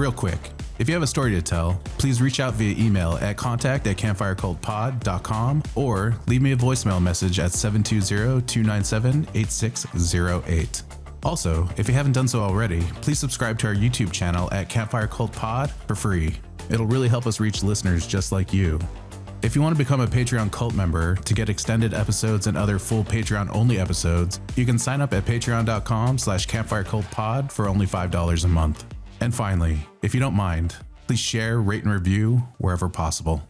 Real quick, if you have a story to tell, please reach out via email at contact@campfirecultpod.com or leave me a voicemail message at 720-297-8608. Also, if you haven't done so already, please subscribe to our YouTube channel at Campfire Cult Pod for free. It'll really help us reach listeners just like you. If you want to become a Patreon cult member to get extended episodes and other full Patreon-only episodes, you can sign up at patreon.com/campfirecultpod for only $5 a month. And finally, if you don't mind, please share, rate, and review wherever possible.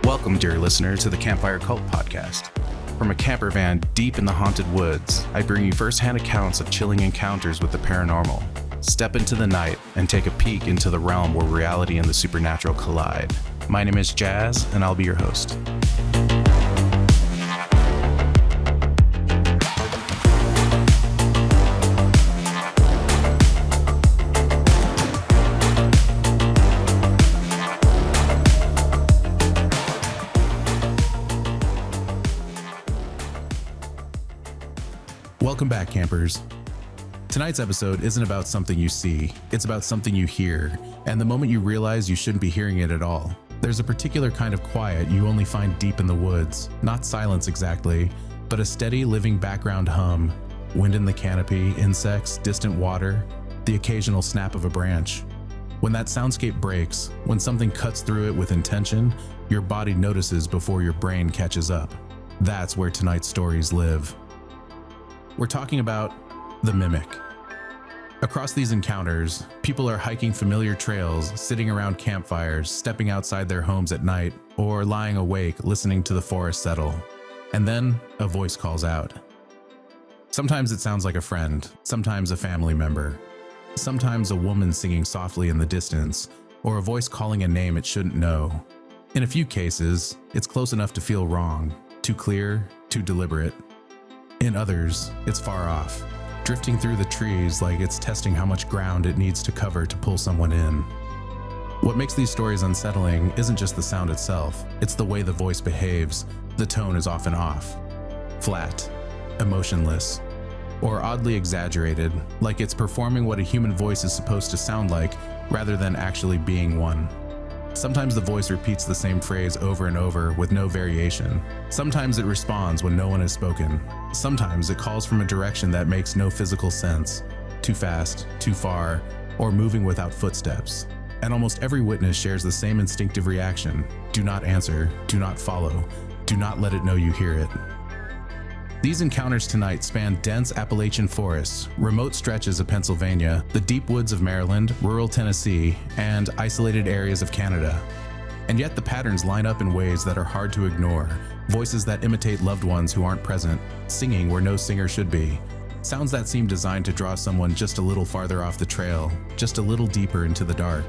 Welcome, dear listener, to the Campfire Cult Podcast. From a camper van deep in the haunted woods, I bring you first-hand accounts of chilling encounters with the paranormal. Step into the night and take a peek into the realm where reality and the supernatural collide. My name is Jazz, and I'll be your host. Welcome back, campers. Tonight's episode isn't about something you see, it's about something you hear, and the moment you realize you shouldn't be hearing it at all. There's a particular kind of quiet you only find deep in the woods, not silence exactly, but a steady living background hum, wind in the canopy, insects, distant water, the occasional snap of a branch. When that soundscape breaks, when something cuts through it with intention, your body notices before your brain catches up. That's where tonight's stories live. We're talking about the mimic. Across these encounters, people are hiking familiar trails, sitting around campfires, stepping outside their homes at night, or lying awake listening to the forest settle. And then a voice calls out. Sometimes it sounds like a friend, sometimes a family member, sometimes a woman singing softly in the distance, or a voice calling a name it shouldn't know. In a few cases, it's close enough to feel wrong, too clear, too deliberate. In others, it's far off, drifting through the trees like it's testing how much ground it needs to cover to pull someone in. What makes these stories unsettling isn't just the sound itself, it's the way the voice behaves. The tone is often off, flat, emotionless, or oddly exaggerated, like it's performing what a human voice is supposed to sound like rather than actually being one. Sometimes the voice repeats the same phrase over and over with no variation. Sometimes it responds when no one has spoken. Sometimes it calls from a direction that makes no physical sense, too fast, too far, or moving without footsteps. And almost every witness shares the same instinctive reaction. Do not answer, do not follow, do not let it know you hear it. These encounters tonight span dense Appalachian forests, remote stretches of Pennsylvania, the deep woods of Maryland, rural Tennessee, and isolated areas of Canada. And yet the patterns line up in ways that are hard to ignore. Voices that imitate loved ones who aren't present, singing where no singer should be. Sounds that seem designed to draw someone just a little farther off the trail, just a little deeper into the dark.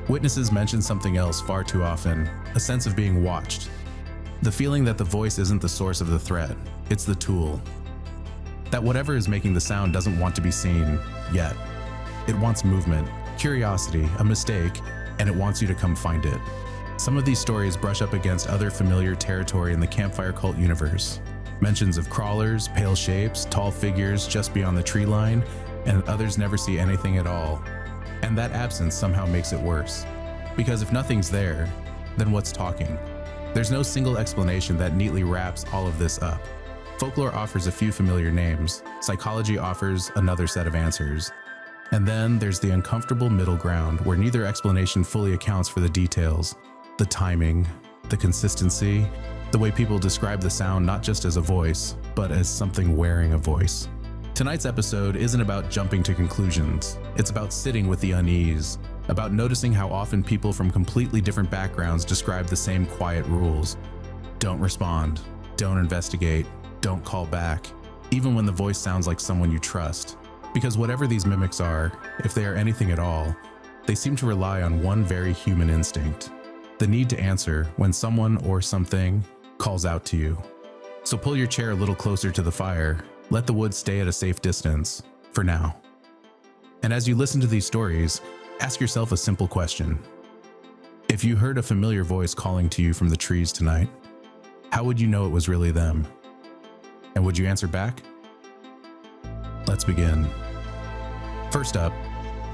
Witnesses mention something else far too often, a sense of being watched. The feeling that the voice isn't the source of the threat, it's the tool. That whatever is making the sound doesn't want to be seen, yet. It wants movement, curiosity, a mistake, and it wants you to come find it. Some of these stories brush up against other familiar territory in the campfire cult universe. Mentions of crawlers, pale shapes, tall figures just beyond the tree line, and others never see anything at all. And that absence somehow makes it worse. Because if nothing's there, then what's talking? There's no single explanation that neatly wraps all of this up. Folklore offers a few familiar names, psychology offers another set of answers. And then there's the uncomfortable middle ground where neither explanation fully accounts for the details, the timing, the consistency, the way people describe the sound not just as a voice, but as something wearing a voice. Tonight's episode isn't about jumping to conclusions. It's about sitting with the unease, about noticing how often people from completely different backgrounds describe the same quiet rules. Don't respond, don't investigate, don't call back, even when the voice sounds like someone you trust. Because whatever these mimics are, if they are anything at all, they seem to rely on one very human instinct, the need to answer when someone or something calls out to you. So pull your chair a little closer to the fire, let the wood stay at a safe distance, for now. And as you listen to these stories, ask yourself a simple question. If you heard a familiar voice calling to you from the trees tonight, how would you know it was really them? And would you answer back? Let's begin. First up,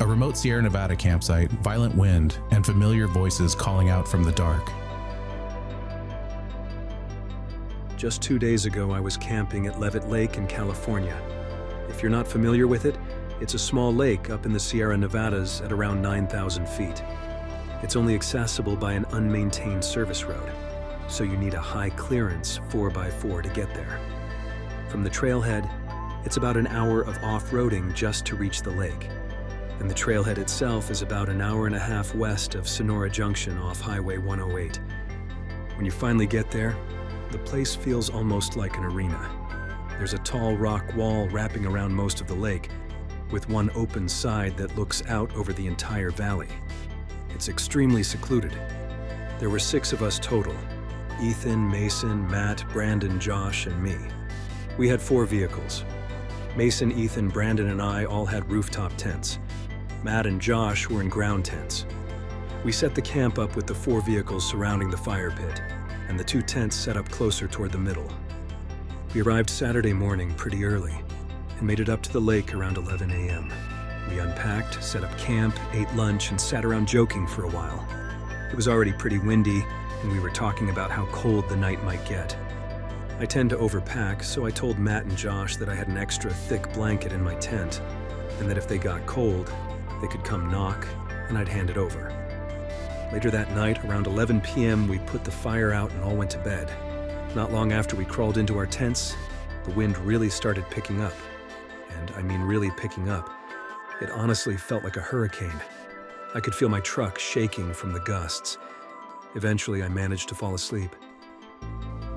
a remote Sierra Nevada campsite, violent wind, and familiar voices calling out from the dark. Just 2 days ago, I was camping at Leavitt Lake in California. If you're not familiar with it, it's a small lake up in the Sierra Nevadas at around 9,000 feet. It's only accessible by an unmaintained service road, so you need a high clearance 4x4 to get there. From the trailhead, it's about an hour of off-roading just to reach the lake. And the trailhead itself is about an hour and a half west of Sonora Junction off Highway 108. When you finally get there, the place feels almost like an arena. There's a tall rock wall wrapping around most of the lake, with one open side that looks out over the entire valley. It's extremely secluded. There were 6 of us total: Ethan, Mason, Matt, Brandon, Josh, and me. We had 4 vehicles. Mason, Ethan, Brandon, and I all had rooftop tents. Matt and Josh were in ground tents. We set the camp up with the 4 vehicles surrounding the fire pit, and the 2 tents set up closer toward the middle. We arrived Saturday morning pretty early and made it up to the lake around 11 a.m. We unpacked, set up camp, ate lunch, and sat around joking for a while. It was already pretty windy, and we were talking about how cold the night might get. I tend to overpack, so I told Matt and Josh that I had an extra thick blanket in my tent, and that if they got cold, they could come knock, and I'd hand it over. Later that night, around 11 p.m., we put the fire out and all went to bed. Not long after we crawled into our tents, the wind really started picking up. And I mean really picking up. It honestly felt like a hurricane. I could feel my truck shaking from the gusts. Eventually, I managed to fall asleep.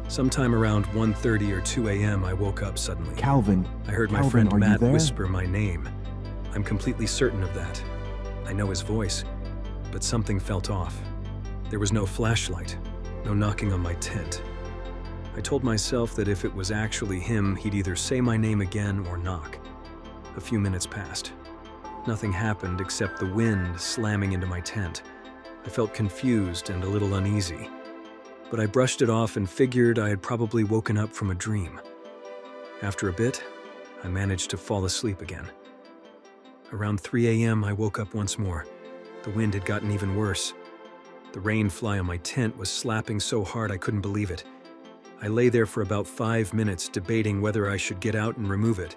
Sometime around 1:30 or 2 a.m., I woke up suddenly. Calvin. I heard my Calvin, friend are you Matt there? whisper my name. I'm completely certain of that. I know his voice, but something felt off. There was no flashlight, no knocking on my tent. I told myself that if it was actually him, he'd either say my name again or knock. A few minutes passed. Nothing happened except the wind slamming into my tent. I felt confused and a little uneasy, but I brushed it off and figured I had probably woken up from a dream. After a bit, I managed to fall asleep again. Around 3 a.m., I woke up once more. The wind had gotten even worse. The rain fly on my tent was slapping so hard I couldn't believe it. I lay there for about 5 minutes debating whether I should get out and remove it,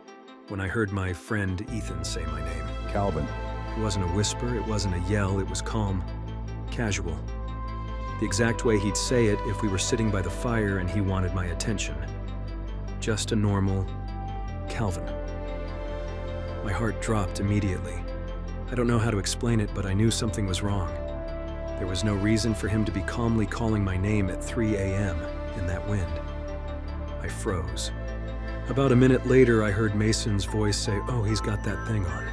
when I heard my friend Ethan say my name. Calvin. It wasn't a whisper, it wasn't a yell, it was calm, casual. The exact way he'd say it if we were sitting by the fire and he wanted my attention. Just a normal Calvin. My heart dropped immediately. I don't know how to explain it, but I knew something was wrong. There was no reason for him to be calmly calling my name at 3 a.m. in that wind. I froze. About a minute later, I heard Mason's voice say, "Oh, he's got that thing on."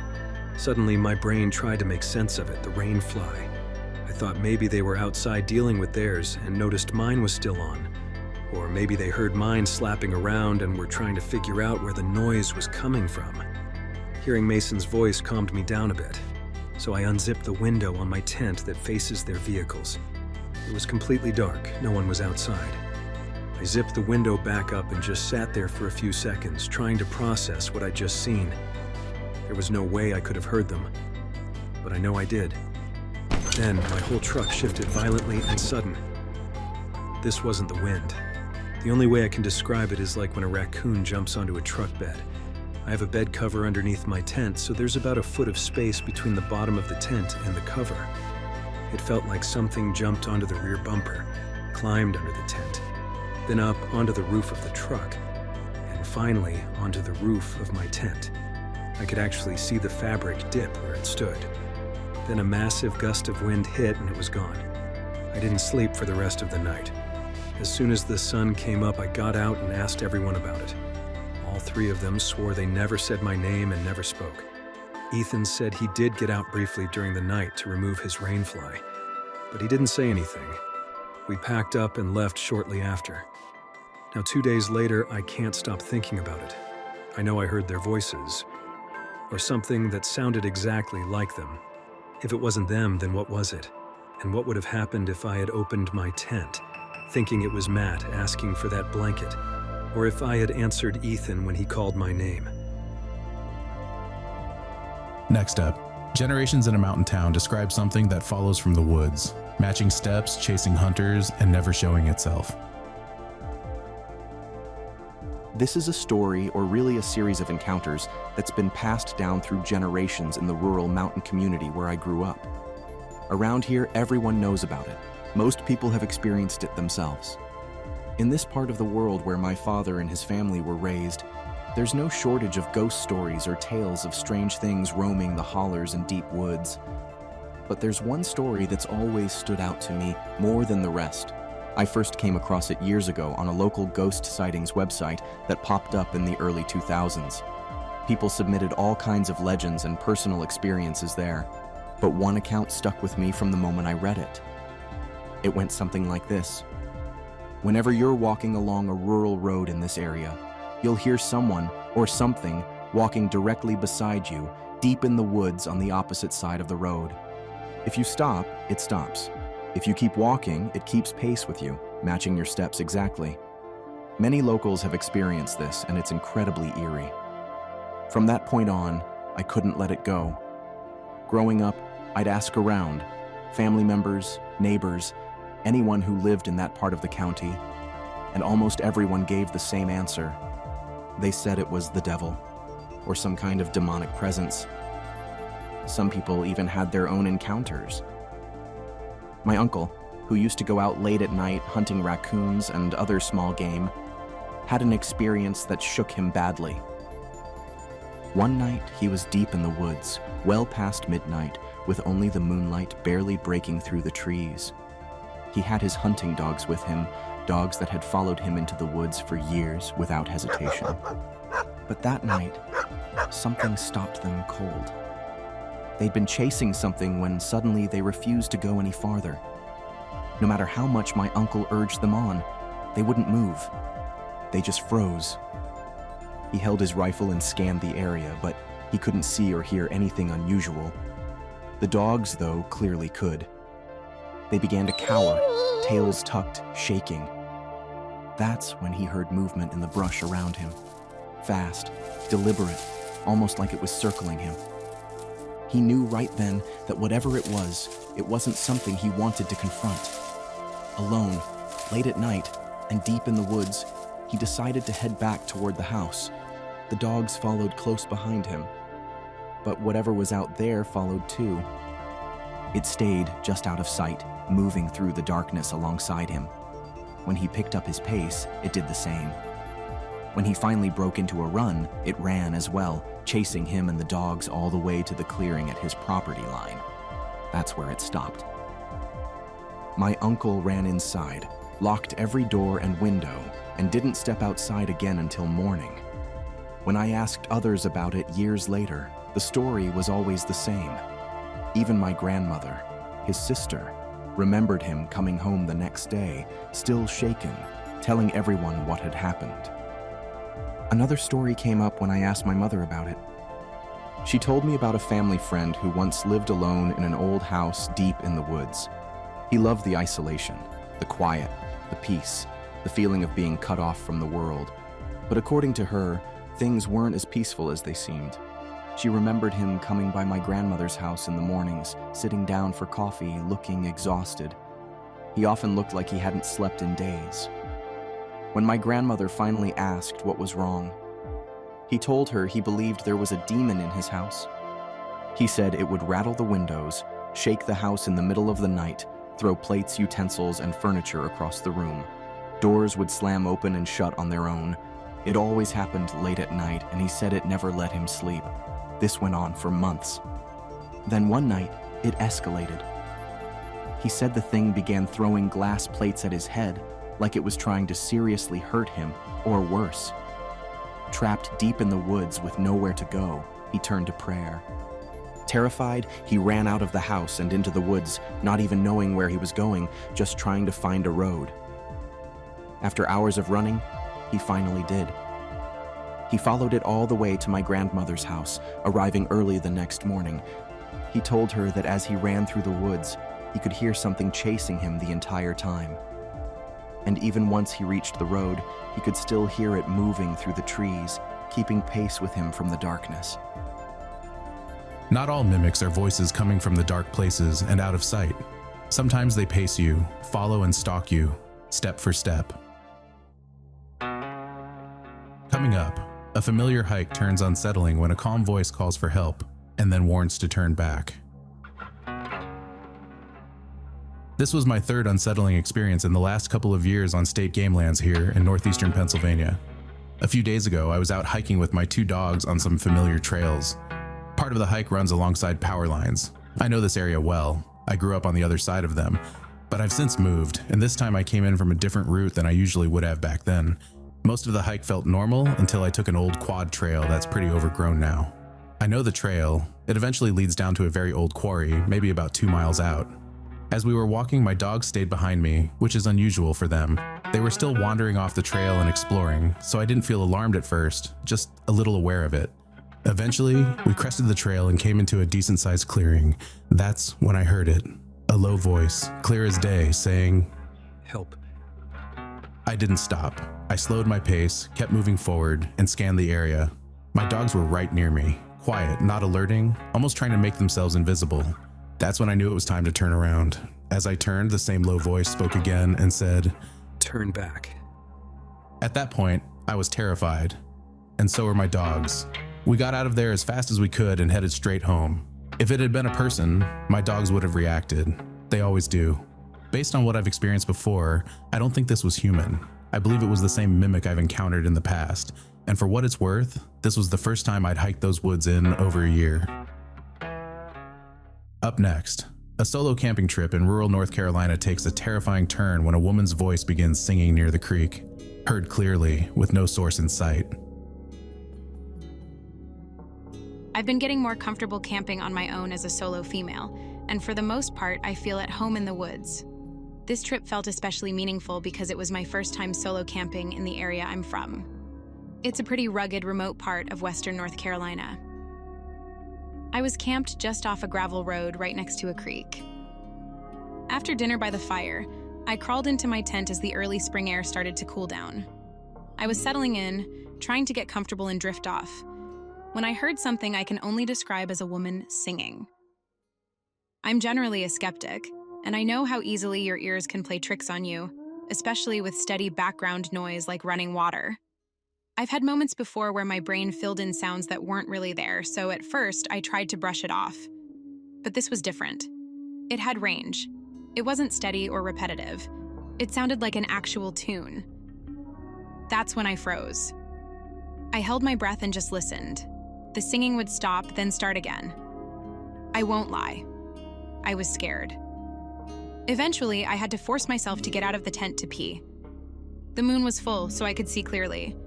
Suddenly, my brain tried to make sense of it, the rain fly. I thought maybe they were outside dealing with theirs and noticed mine was still on. Or maybe they heard mine slapping around and were trying to figure out where the noise was coming from. Hearing Mason's voice calmed me down a bit, so I unzipped the window on my tent that faces their vehicles. It was completely dark, no one was outside. I zipped the window back up and just sat there for a few seconds, trying to process what I'd just seen. There was no way I could have heard them, but I know I did. Then my whole truck shifted violently and sudden. This wasn't the wind. The only way I can describe it is like when a raccoon jumps onto a truck bed. I have a bed cover underneath my tent, so there's about a foot of space between the bottom of the tent and the cover. It felt like something jumped onto the rear bumper, climbed under the tent, then up onto the roof of the truck, and finally onto the roof of my tent. I could actually see the fabric dip where it stood. Then a massive gust of wind hit and it was gone. I didn't sleep for the rest of the night. As soon as the sun came up, I got out and asked everyone about it. All 3 of them swore they never said my name and never spoke. Ethan said he did get out briefly during the night to remove his rainfly, but he didn't say anything. We packed up and left shortly after. Now, 2 days later, I can't stop thinking about it. I know I heard their voices, or something that sounded exactly like them. If it wasn't them, then what was it? And what would have happened if I had opened my tent, thinking it was Matt asking for that blanket? Or if I had answered Ethan when he called my name? Next up, generations in a mountain town describe something that follows from the woods, matching steps, chasing hunters, and never showing itself. This is a story, or really a series of encounters, that's been passed down through generations in the rural mountain community where I grew up. Around here, everyone knows about it. Most people have experienced it themselves. In this part of the world where my father and his family were raised, there's no shortage of ghost stories or tales of strange things roaming the hollers and deep woods. But there's one story that's always stood out to me more than the rest. I first came across it years ago on a local ghost sightings website that popped up in the early 2000s. People submitted all kinds of legends and personal experiences there, but one account stuck with me from the moment I read it. It went something like this. Whenever you're walking along a rural road in this area, you'll hear someone or something walking directly beside you, deep in the woods on the opposite side of the road. If you stop, it stops. If you keep walking, it keeps pace with you, matching your steps exactly. Many locals have experienced this, and it's incredibly eerie. From that point on, I couldn't let it go. Growing up, I'd ask around, family members, neighbors, anyone who lived in that part of the county, and almost everyone gave the same answer. They said it was the devil, or some kind of demonic presence. Some people even had their own encounters. My uncle, who used to go out late at night hunting raccoons and other small game, had an experience that shook him badly. One night, he was deep in the woods, well past midnight, with only the moonlight barely breaking through the trees. He had his hunting dogs with him, dogs that had followed him into the woods for years without hesitation. But that night, something stopped them cold. They'd been chasing something when suddenly they refused to go any farther. No matter how much my uncle urged them on, they wouldn't move. They just froze. He held his rifle and scanned the area, but he couldn't see or hear anything unusual. The dogs, though, clearly could. They began to cower, tails tucked, shaking. That's when he heard movement in the brush around him. Fast, deliberate, almost like it was circling him. He knew right then that whatever it wasn't something he wanted to confront. Alone, late at night, and deep in the woods, he decided to head back toward the house. The dogs followed close behind him. But whatever was out there followed too. It stayed just out of sight, moving through the darkness alongside him. When he picked up his pace, it did the same. When he finally broke into a run, it ran as well, chasing him and the dogs all the way to the clearing at his property line. That's where it stopped. My uncle ran inside, locked every door and window, and didn't step outside again until morning. When I asked others about it years later, the story was always the same. Even my grandmother, his sister, remembered him coming home the next day, still shaken, telling everyone what had happened. Another story came up when I asked my mother about it. She told me about a family friend who once lived alone in an old house deep in the woods. He loved the isolation, the quiet, the peace, the feeling of being cut off from the world. But according to her, things weren't as peaceful as they seemed. She remembered him coming by my grandmother's house in the mornings, sitting down for coffee, looking exhausted. He often looked like he hadn't slept in days. When my grandmother finally asked what was wrong, he told her he believed there was a demon in his house. He said it would rattle the windows, shake the house in the middle of the night, throw plates, utensils, and furniture across the room. Doors would slam open and shut on their own. It always happened late at night, and he said it never let him sleep. This went on for months. Then one night, it escalated. He said the thing began throwing glass plates at his head, like it was trying to seriously hurt him, or worse. Trapped deep in the woods with nowhere to go, he turned to prayer. Terrified, he ran out of the house and into the woods, not even knowing where he was going, just trying to find a road. After hours of running, he finally did. He followed it all the way to my grandmother's house, arriving early the next morning. He told her that as he ran through the woods, he could hear something chasing him the entire time. And even once he reached the road, he could still hear it moving through the trees, keeping pace with him from the darkness. Not all mimics are voices coming from the dark places and out of sight. Sometimes they pace you, follow and stalk you, step for step. Coming up, a familiar hike turns unsettling when a calm voice calls for help and then warns to turn back. This was my third unsettling experience in the last couple of years on state game lands here in northeastern Pennsylvania. A few days ago, I was out hiking with my 2 dogs on some familiar trails. Part of the hike runs alongside power lines. I know this area well. I grew up on the other side of them, but I've since moved, and this time I came in from a different route than I usually would have back then. Most of the hike felt normal until I took an old quad trail that's pretty overgrown now. I know the trail. It eventually leads down to a very old quarry, maybe about 2 miles out. As we were walking, my dogs stayed behind me, which is unusual for them. They were still wandering off the trail and exploring, so I didn't feel alarmed at first, just a little aware of it. Eventually, we crested the trail and came into a decent-sized clearing. That's when I heard it. A low voice, clear as day, saying, "Help." I didn't stop. I slowed my pace, kept moving forward, and scanned the area. My dogs were right near me, quiet, not alerting, almost trying to make themselves invisible. That's when I knew it was time to turn around. As I turned, the same low voice spoke again and said, "Turn back." At that point, I was terrified, and so were my dogs. We got out of there as fast as we could and headed straight home. If it had been a person, my dogs would have reacted. They always do. Based on what I've experienced before, I don't think this was human. I believe it was the same mimic I've encountered in the past, and for what it's worth, this was the first time I'd hiked those woods in over a year. Up next, a solo camping trip in rural North Carolina takes a terrifying turn when a woman's voice begins singing near the creek, heard clearly with no source in sight. I've been getting more comfortable camping on my own as a solo female, and for the most part, I feel at home in the woods. This trip felt especially meaningful because it was my first time solo camping in the area I'm from. It's a pretty rugged, remote part of western North Carolina. I was camped just off a gravel road right next to a creek. After dinner by the fire, I crawled into my tent as the early spring air started to cool down. I was settling in, trying to get comfortable and drift off, when I heard something I can only describe as a woman singing. I'm generally a skeptic, and I know how easily your ears can play tricks on you, especially with steady background noise like running water. I've had moments before where my brain filled in sounds that weren't really there, so at first I tried to brush it off. But this was different. It had range. It wasn't steady or repetitive. It sounded like an actual tune. That's when I froze. I held my breath and just listened. The singing would stop, then start again. I won't lie. I was scared. Eventually, I had to force myself to get out of the tent to pee. The moon was full, so I could see clearly.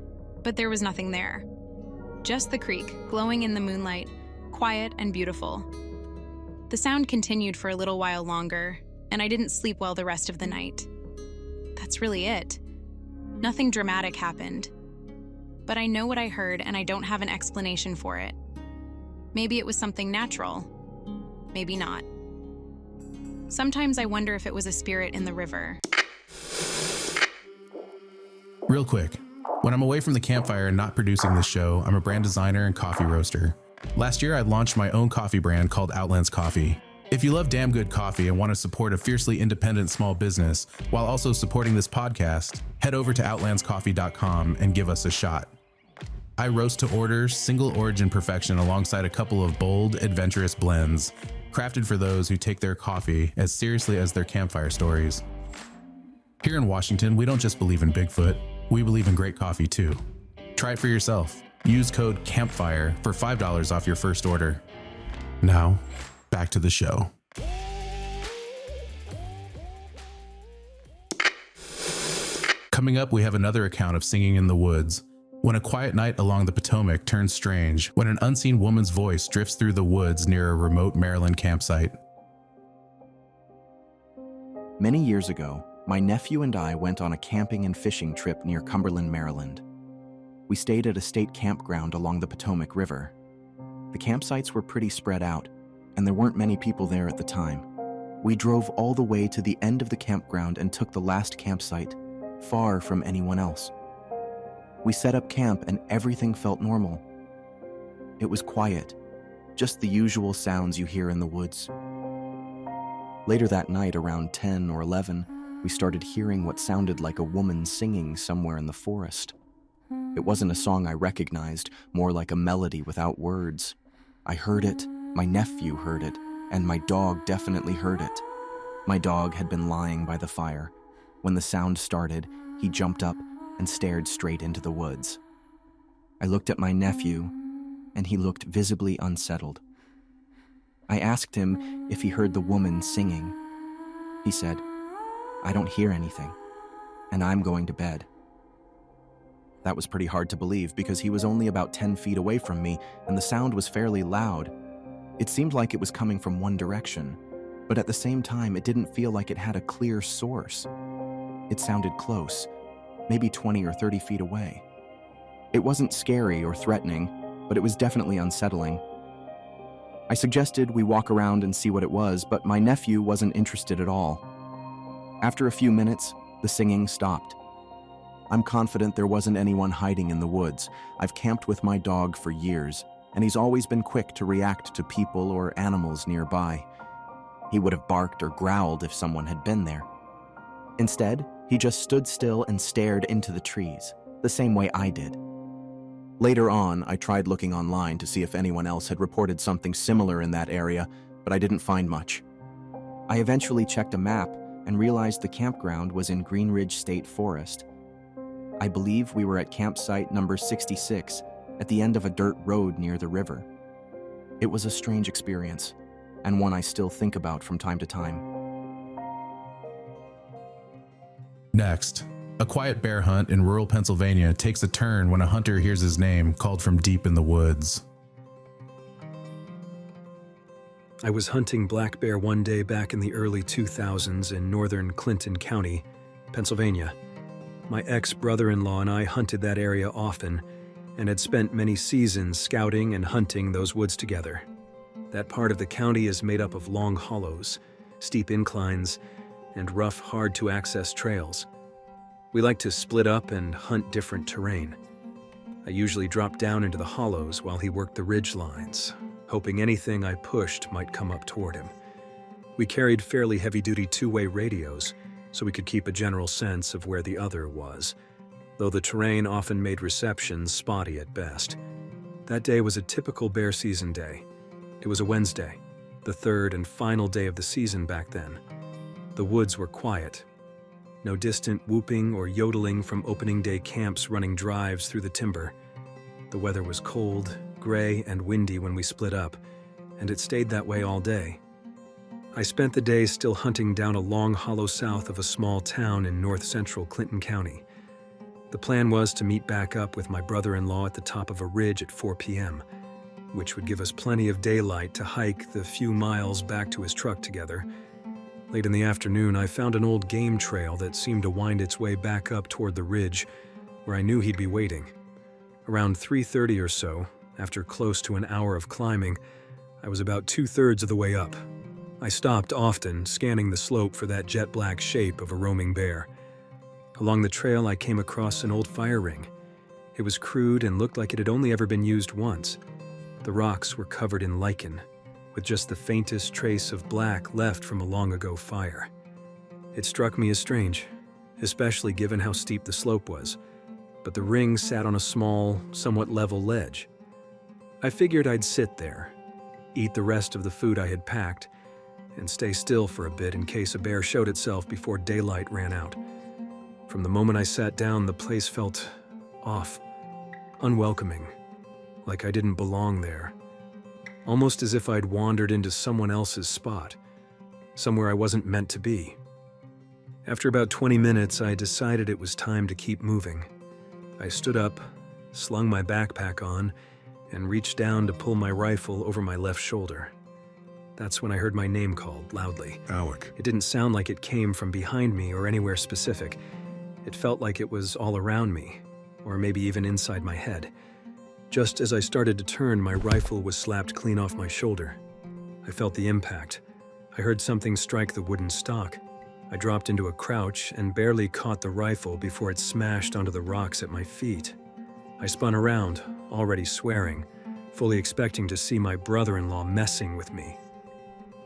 But there was nothing there. Just the creek, glowing in the moonlight, quiet and beautiful. The sound continued for a little while longer, and I didn't sleep well the rest of the night. That's really it. Nothing dramatic happened. But I know what I heard, and I don't have an explanation for it. Maybe it was something natural. Maybe not. Sometimes I wonder if it was a spirit in the river. Real quick. When I'm away from the campfire and not producing this show, I'm a brand designer and coffee roaster. Last year, I launched my own coffee brand called Outlands Coffee. If you love damn good coffee and want to support a fiercely independent small business while also supporting this podcast, head over to outlandscoffee.com and give us a shot. I roast to order, single origin perfection alongside a couple of bold, adventurous blends, crafted for those who take their coffee as seriously as their campfire stories. Here in Washington, we don't just believe in Bigfoot. We believe in great coffee too. Try it for yourself. Use code CAMPFIRE for $5 off your first order. Now, back to the show. Coming up, we have another account of singing in the woods. When a quiet night along the Potomac turns strange, when an unseen woman's voice drifts through the woods near a remote Maryland campsite. Many years ago, my nephew and I went on a camping and fishing trip near Cumberland, Maryland. We stayed at a state campground along the Potomac River. The campsites were pretty spread out, and there weren't many people there at the time. We drove all the way to the end of the campground and took the last campsite, far from anyone else. We set up camp and everything felt normal. It was quiet, just the usual sounds you hear in the woods. Later that night, around 10 or 11, we started hearing what sounded like a woman singing somewhere in the forest. It wasn't a song I recognized, more like a melody without words. I heard it, my nephew heard it, and my dog definitely heard it. My dog had been lying by the fire. When the sound started, he jumped up and stared straight into the woods. I looked at my nephew, and he looked visibly unsettled. I asked him if he heard the woman singing. He said, "I don't hear anything, and I'm going to bed." That was pretty hard to believe because he was only about 10 feet away from me, and the sound was fairly loud. It seemed like it was coming from one direction, but at the same time, it didn't feel like it had a clear source. It sounded close, maybe 20 or 30 feet away. It wasn't scary or threatening, but it was definitely unsettling. I suggested we walk around and see what it was, but my nephew wasn't interested at all. After a few minutes, the singing stopped. I'm confident there wasn't anyone hiding in the woods. I've camped with my dog for years, and he's always been quick to react to people or animals nearby. He would have barked or growled if someone had been there. Instead, he just stood still and stared into the trees, the same way I did. Later on, I tried looking online to see if anyone else had reported something similar in that area, but I didn't find much. I eventually checked a map and realized the campground was in Green Ridge State Forest. I believe we were at campsite number 66 at the end of a dirt road near the river. It was a strange experience, and one I still think about from time to time. Next, a quiet bear hunt in rural Pennsylvania takes a turn when a hunter hears his name called from deep in the woods. I was hunting black bear one day back in the early 2000s in northern Clinton County, Pennsylvania. My ex-brother-in-law and I hunted that area often and had spent many seasons scouting and hunting those woods together. That part of the county is made up of long hollows, steep inclines, and rough, hard-to-access trails. We like to split up and hunt different terrain. I usually dropped down into the hollows while he worked the ridge lines, hoping anything I pushed might come up toward him. We carried fairly heavy-duty two-way radios, so we could keep a general sense of where the other was, though the terrain often made reception spotty at best. That day was a typical bear season day. It was a Wednesday, the third and final day of the season back then. The woods were quiet. No distant whooping or yodeling from opening day camps running drives through the timber. The weather was cold, gray, and windy when we split up, and it stayed that way all day. I spent the day still hunting down a long hollow south of a small town in north-central Clinton County. The plan was to meet back up with my brother-in-law at the top of a ridge at 4 p.m., which would give us plenty of daylight to hike the few miles back to his truck together. Late in the afternoon, I found an old game trail that seemed to wind its way back up toward the ridge, where I knew he'd be waiting. Around 3:30 or so, after close to an hour of climbing, I was about 2/3 of the way up. I stopped often, scanning the slope for that jet-black shape of a roaming bear. Along the trail, I came across an old fire ring. It was crude and looked like it had only ever been used once. The rocks were covered in lichen, with just the faintest trace of black left from a long-ago fire. It struck me as strange, especially given how steep the slope was, but the ring sat on a small, somewhat level ledge. I figured I'd sit there, eat the rest of the food I had packed, and stay still for a bit in case a bear showed itself before daylight ran out. From the moment I sat down, the place felt off, unwelcoming, like I didn't belong there. Almost as if I'd wandered into someone else's spot, somewhere I wasn't meant to be. After about 20 minutes, I decided it was time to keep moving. I stood up, slung my backpack on, and reached down to pull my rifle over my left shoulder. That's when I heard my name called loudly. Alec. It didn't sound like it came from behind me or anywhere specific. It felt like it was all around me, or maybe even inside my head. Just as I started to turn, my rifle was slapped clean off my shoulder. I felt the impact. I heard something strike the wooden stock. I dropped into a crouch and barely caught the rifle before it smashed onto the rocks at my feet. I spun around, already swearing, fully expecting to see my brother-in-law messing with me.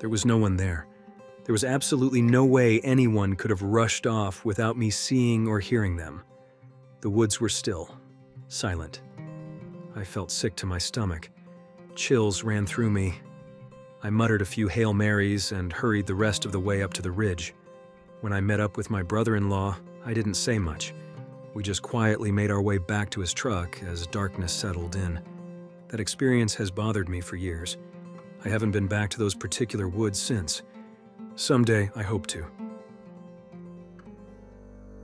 There was no one there. There was absolutely no way anyone could have rushed off without me seeing or hearing them. The woods were still, silent. I felt sick to my stomach. Chills ran through me. I muttered a few Hail Marys and hurried the rest of the way up to the ridge. When I met up with my brother-in-law, I didn't say much. We just quietly made our way back to his truck as darkness settled in. That experience has bothered me for years. I haven't been back to those particular woods since. Someday, I hope to.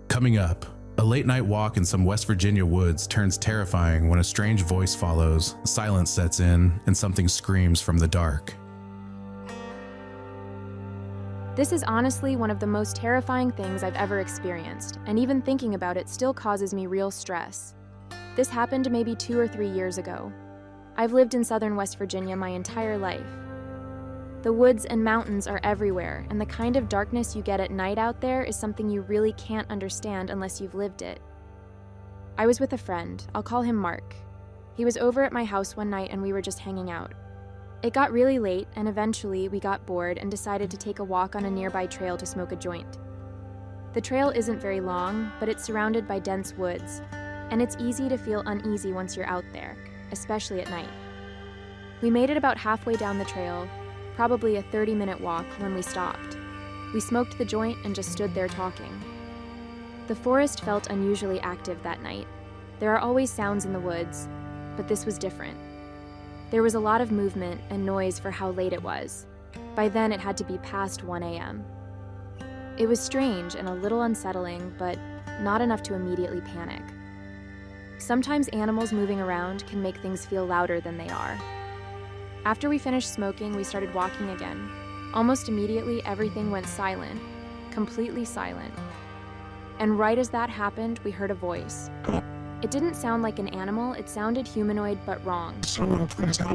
Coming up, a late-night walk in some West Virginia woods turns terrifying when a strange voice follows, silence sets in, and something screams from the dark. This is honestly one of the most terrifying things I've ever experienced, and even thinking about it still causes me real stress. This happened maybe 2 or 3 years ago. I've lived in southern West Virginia my entire life. The woods and mountains are everywhere, and the kind of darkness you get at night out there is something you really can't understand unless you've lived it. I was with a friend, I'll call him Mark. He was over at my house one night and we were just hanging out. It got really late, and eventually we got bored and decided to take a walk on a nearby trail to smoke a joint. The trail isn't very long, but it's surrounded by dense woods, and it's easy to feel uneasy once you're out there, especially at night. We made it about halfway down the trail, probably a 30-minute walk, when we stopped. We smoked the joint and just stood there talking. The forest felt unusually active that night. There are always sounds in the woods, but this was different. There was a lot of movement and noise for how late it was. By then, it had to be past 1 a.m. It was strange and a little unsettling, but not enough to immediately panic. Sometimes animals moving around can make things feel louder than they are. After we finished smoking, we started walking again. Almost immediately, everything went silent, completely silent. And right as that happened, we heard a voice. It didn't sound like an animal, it sounded humanoid but wrong.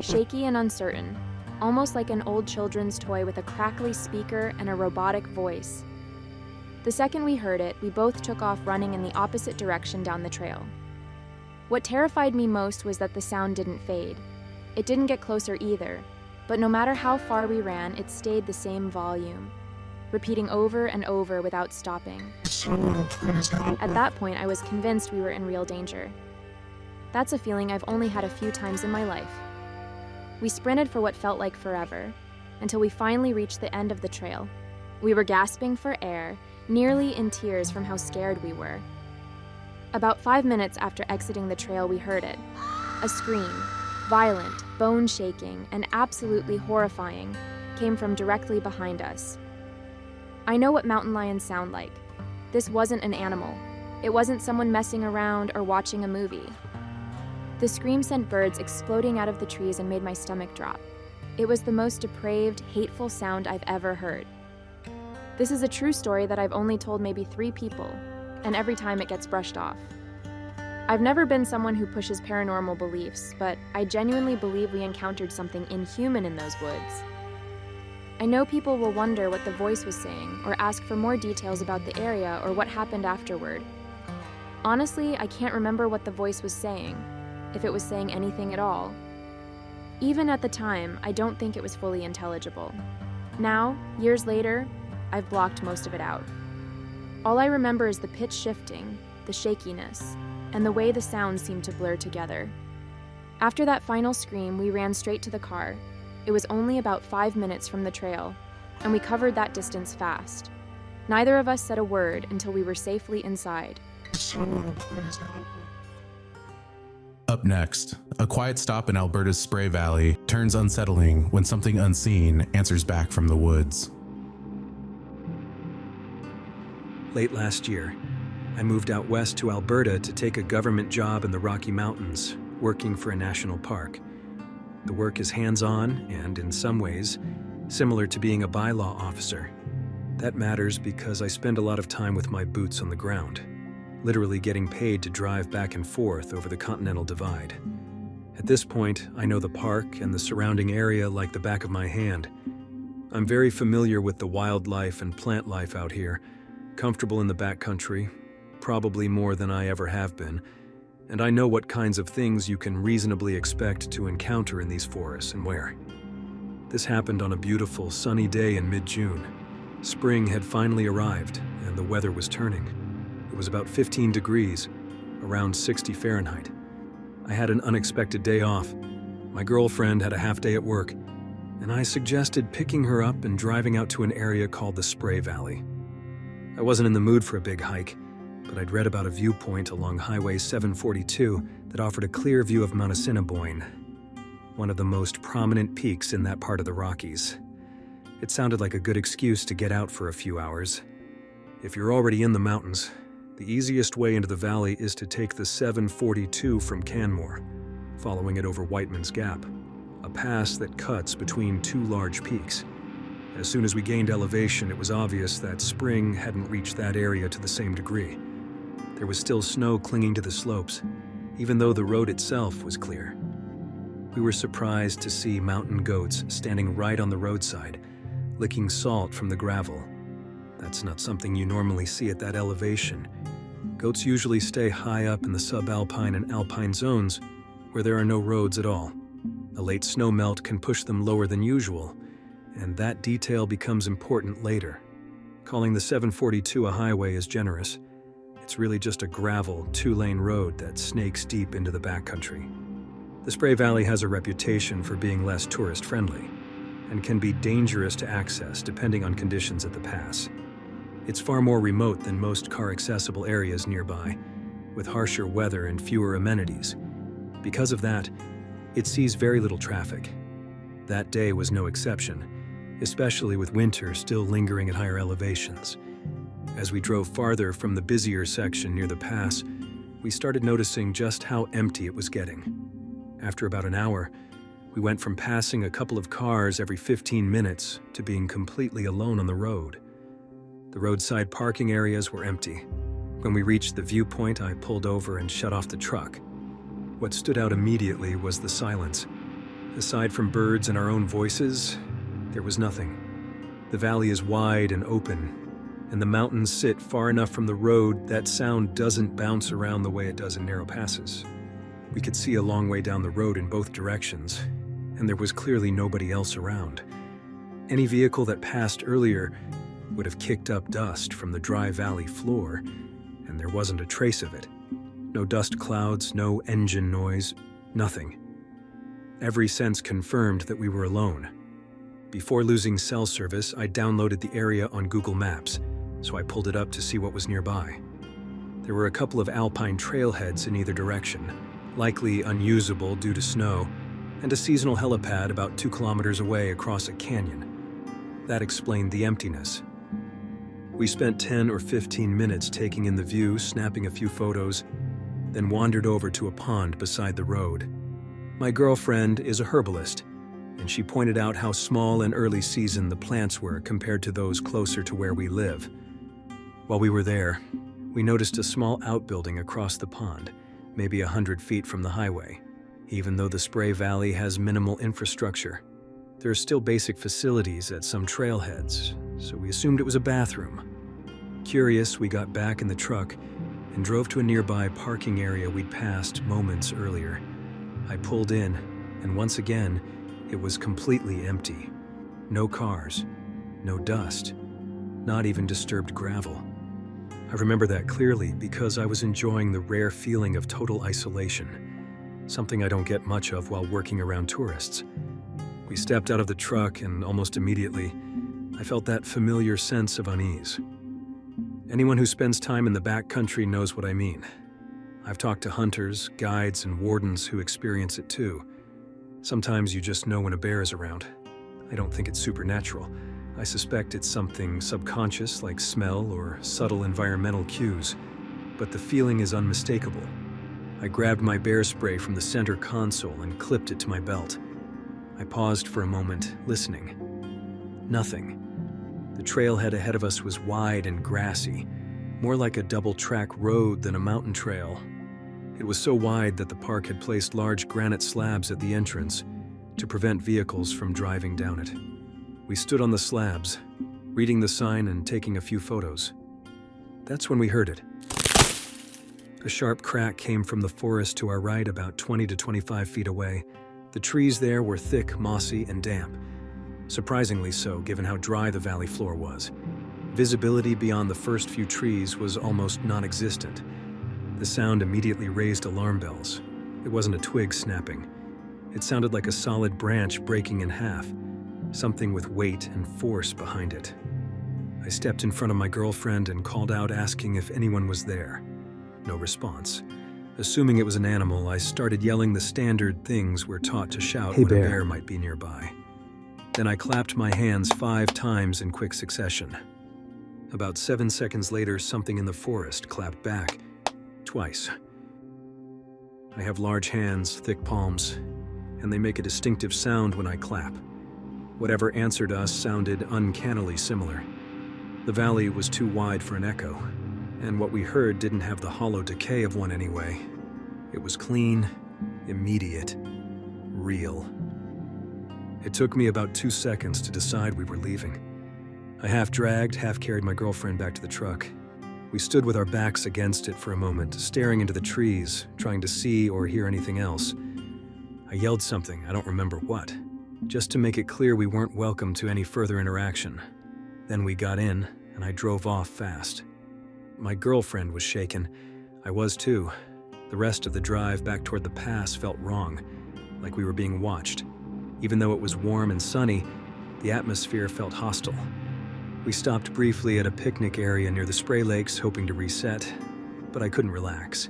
Shaky and uncertain, almost like an old children's toy with a crackly speaker and a robotic voice. The second we heard it, we both took off running in the opposite direction down the trail. What terrified me most was that the sound didn't fade. It didn't get closer either, but no matter how far we ran, it stayed the same volume, repeating over and over without stopping. At that point, I was convinced we were in real danger. That's a feeling I've only had a few times in my life. We sprinted for what felt like forever, until we finally reached the end of the trail. We were gasping for air, nearly in tears from how scared we were. About 5 minutes after exiting the trail, we heard it. A scream, violent, bone-shaking, and absolutely horrifying, came from directly behind us. I know what mountain lions sound like. This wasn't an animal. It wasn't someone messing around or watching a movie. The scream sent birds exploding out of the trees and made my stomach drop. It was the most depraved, hateful sound I've ever heard. This is a true story that I've only told maybe 3 people, and every time it gets brushed off. I've never been someone who pushes paranormal beliefs, but I genuinely believe we encountered something inhuman in those woods. I know people will wonder what the voice was saying or ask for more details about the area or what happened afterward. Honestly, I can't remember what the voice was saying, if it was saying anything at all. Even at the time, I don't think it was fully intelligible. Now, years later, I've blocked most of it out. All I remember is the pitch shifting, the shakiness, and the way the sounds seemed to blur together. After that final scream, we ran straight to the car. It was only about 5 minutes from the trail, and we covered that distance fast. Neither of us said a word until we were safely inside. Up next, a quiet stop in Alberta's Spray Valley turns unsettling when something unseen answers back from the woods. Late last year, I moved out west to Alberta to take a government job in the Rocky Mountains, working for a national park. The work is hands-on and, in some ways, similar to being a bylaw officer. That matters because I spend a lot of time with my boots on the ground, literally getting paid to drive back and forth over the Continental Divide. At this point, I know the park and the surrounding area like the back of my hand. I'm very familiar with the wildlife and plant life out here, comfortable in the backcountry, probably more than I ever have been, and I know what kinds of things you can reasonably expect to encounter in these forests and where. This happened on a beautiful, sunny day in mid-June. Spring had finally arrived, and the weather was turning. It was about 15 degrees, around 60 Fahrenheit. I had an unexpected day off. My girlfriend had a half day at work, and I suggested picking her up and driving out to an area called the Spray Valley. I wasn't in the mood for a big hike, but I'd read about a viewpoint along Highway 742 that offered a clear view of Mount Assiniboine, one of the most prominent peaks in that part of the Rockies. It sounded like a good excuse to get out for a few hours. If you're already in the mountains, the easiest way into the valley is to take the 742 from Canmore, following it over Whiteman's Gap, a pass that cuts between two large peaks. As soon as we gained elevation, it was obvious that spring hadn't reached that area to the same degree. There was still snow clinging to the slopes, even though the road itself was clear. We were surprised to see mountain goats standing right on the roadside, licking salt from the gravel. That's not something you normally see at that elevation. Goats usually stay high up in the subalpine and alpine zones where there are no roads at all. A late snowmelt can push them lower than usual, and that detail becomes important later. Calling the 742 a highway is generous. It's really just a gravel, two-lane road that snakes deep into the backcountry. The Spray Valley has a reputation for being less tourist-friendly and can be dangerous to access depending on conditions at the pass. It's far more remote than most car-accessible areas nearby, with harsher weather and fewer amenities. Because of that, it sees very little traffic. That day was no exception, especially with winter still lingering at higher elevations. As we drove farther from the busier section near the pass, we started noticing just how empty it was getting. After about an hour, we went from passing a couple of cars every 15 minutes to being completely alone on the road. The roadside parking areas were empty. When we reached the viewpoint, I pulled over and shut off the truck. What stood out immediately was the silence. Aside from birds and our own voices, there was nothing. The valley is wide and open, and the mountains sit far enough from the road that sound doesn't bounce around the way it does in narrow passes. We could see a long way down the road in both directions, and there was clearly nobody else around. Any vehicle that passed earlier would have kicked up dust from the dry valley floor, and there wasn't a trace of it. No dust clouds, no engine noise, nothing. Every sense confirmed that we were alone. Before losing cell service, I downloaded the area on Google Maps, so I pulled it up to see what was nearby. There were a couple of alpine trailheads in either direction, likely unusable due to snow, and a seasonal helipad about 2 kilometers away across a canyon. That explained the emptiness. We spent 10 or 15 minutes taking in the view, snapping a few photos, then wandered over to a pond beside the road. My girlfriend is a herbalist, and she pointed out how small and early season the plants were compared to those closer to where we live. While we were there, we noticed a small outbuilding across the pond, maybe 100 feet from the highway. Even though the Spray Valley has minimal infrastructure, there are still basic facilities at some trailheads, so we assumed it was a bathroom. Curious, we got back in the truck and drove to a nearby parking area we'd passed moments earlier. I pulled in, and once again, it was completely empty. No cars, no dust, not even disturbed gravel. I remember that clearly because I was enjoying the rare feeling of total isolation, something I don't get much of while working around tourists. We stepped out of the truck and almost immediately, I felt that familiar sense of unease. Anyone who spends time in the backcountry knows what I mean. I've talked to hunters, guides, and wardens who experience it too. Sometimes you just know when a bear is around. I don't think it's supernatural. I suspect it's something subconscious like smell or subtle environmental cues. but the feeling is unmistakable. I grabbed my bear spray from the center console and clipped it to my belt. I paused for a moment, listening. Nothing. The trailhead ahead of us was wide and grassy, more like a double-track road than a mountain trail. It was so wide that the park had placed large granite slabs at the entrance to prevent vehicles from driving down it. We stood on the slabs, reading the sign and taking a few photos. That's when we heard it. A sharp crack came from the forest to our right, about 20 to 25 feet away. The trees there were thick, mossy, and damp. Surprisingly so, given how dry the valley floor was. Visibility beyond the first few trees was almost non-existent. The sound immediately raised alarm bells. It wasn't a twig snapping. It sounded like a solid branch breaking in half, something with weight and force behind it. I stepped in front of my girlfriend and called out asking if anyone was there. No response. Assuming it was an animal, I started yelling the standard things we're taught to shout when a bear might be nearby. Then I clapped my hands 5 times in quick succession. About 7 seconds later, something in the forest clapped back, twice. I have large hands, thick palms, and they make a distinctive sound when I clap. Whatever answered us sounded uncannily similar. The valley was too wide for an echo, and what we heard didn't have the hollow decay of one anyway. It was clean, immediate, real. It took me about 2 seconds to decide we were leaving. I half dragged, half carried my girlfriend back to the truck. We stood with our backs against it for a moment, staring into the trees, trying to see or hear anything else. I yelled something, I don't remember what, just to make it clear we weren't welcome to any further interaction. Then we got in, and I drove off fast. My girlfriend was shaken. I was too. The rest of the drive back toward the pass felt wrong, like we were being watched. Even though it was warm and sunny, the atmosphere felt hostile. We stopped briefly at a picnic area near the spray lakes, hoping to reset, but I couldn't relax.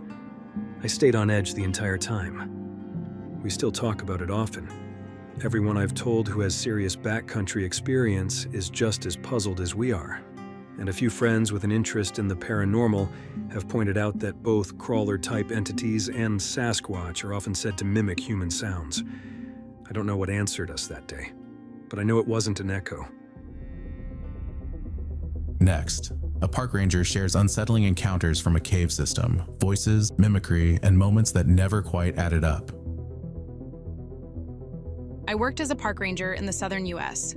I stayed on edge the entire time. We still talk about it often. Everyone I've told who has serious backcountry experience is just as puzzled as we are. And a few friends with an interest in the paranormal have pointed out that both crawler-type entities and Sasquatch are often said to mimic human sounds. I don't know what answered us that day, but I know it wasn't an echo. Next, a park ranger shares unsettling encounters from a cave system, voices, mimicry, and moments that never quite added up. I worked as a park ranger in the southern U.S.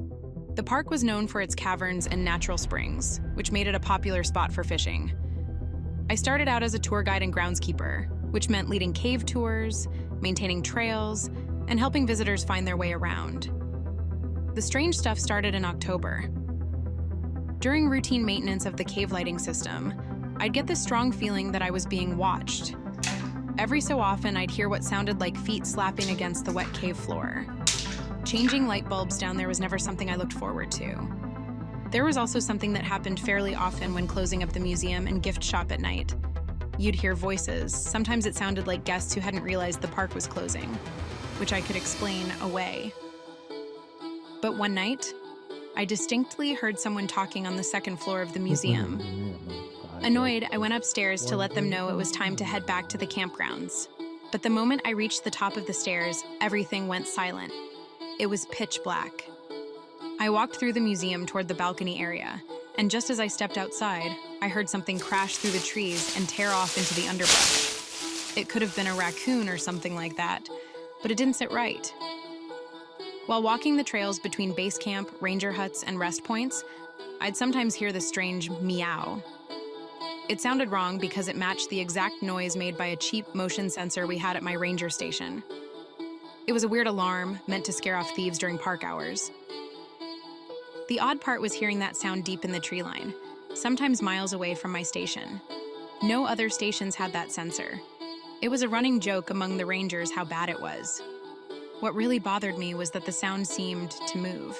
The park was known for its caverns and natural springs, which made it a popular spot for fishing. I started out as a tour guide and groundskeeper, which meant leading cave tours, maintaining trails, and helping visitors find their way around. The strange stuff started in October. During routine maintenance of the cave lighting system, I'd get this strong feeling that I was being watched. Every so often, I'd hear what sounded like feet slapping against the wet cave floor. Changing light bulbs down there was never something I looked forward to. There was also something that happened fairly often when closing up the museum and gift shop at night. You'd hear voices. Sometimes it sounded like guests who hadn't realized the park was closing, which I could explain away. But one night, I distinctly heard someone talking on the second floor of the museum. Annoyed, I went upstairs to let them know it was time to head back to the campgrounds. But the moment I reached the top of the stairs, everything went silent. It was pitch black. I walked through the museum toward the balcony area, and just as I stepped outside, I heard something crash through the trees and tear off into the underbrush. It could have been a raccoon or something like that, but it didn't sit right. While walking the trails between base camp, ranger huts, and rest points, I'd sometimes hear the strange meow. It sounded wrong because it matched the exact noise made by a cheap motion sensor we had at my ranger station. It was a weird alarm meant to scare off thieves during park hours. The odd part was hearing that sound deep in the tree line, sometimes miles away from my station. No other stations had that sensor. It was a running joke among the rangers how bad it was. What really bothered me was that the sound seemed to move,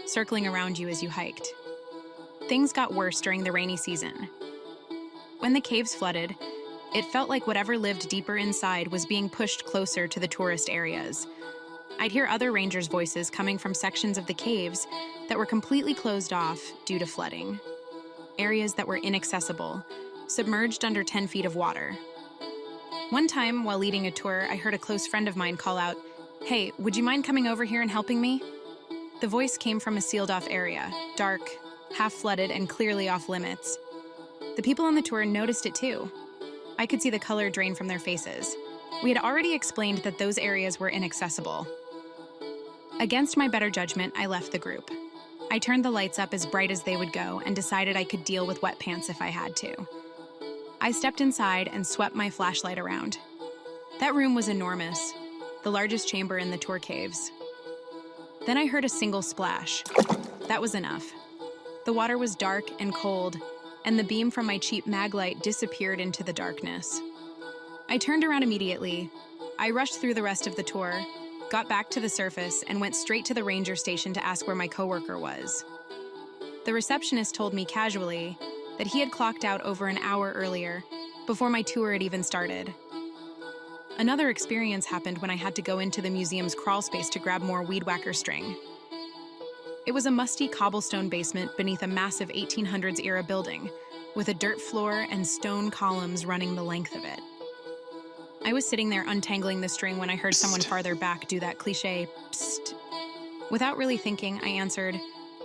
circling around you as you hiked. Things got worse during the rainy season. When the caves flooded, it felt like whatever lived deeper inside was being pushed closer to the tourist areas. I'd hear other rangers' voices coming from sections of the caves that were completely closed off due to flooding. Areas that were inaccessible, submerged under 10 feet of water. One time, while leading a tour, I heard a close friend of mine call out, "Hey, would you mind coming over here and helping me?" The voice came from a sealed-off area, dark, half-flooded, and clearly off-limits. The people on the tour noticed it too. I could see the color drain from their faces. We had already explained that those areas were inaccessible. Against my better judgment, I left the group. I turned the lights up as bright as they would go and decided I could deal with wet pants if I had to. I stepped inside and swept my flashlight around. That room was enormous, the largest chamber in the tour caves. Then I heard a single splash. That was enough. The water was dark and cold, and the beam from my cheap mag light disappeared into the darkness. I turned around immediately. I rushed through the rest of the tour, got back to the surface, and went straight to the ranger station to ask where my coworker was. The receptionist told me casually that he had clocked out over an hour earlier, before my tour had even started. Another experience happened when I had to go into the museum's crawl space to grab more weed whacker string. It was a musty cobblestone basement beneath a massive 1800s-era building, with a dirt floor and stone columns running the length of it. I was sitting there untangling the string when I heard someone farther back do that cliché, "Psst." Without really thinking, I answered,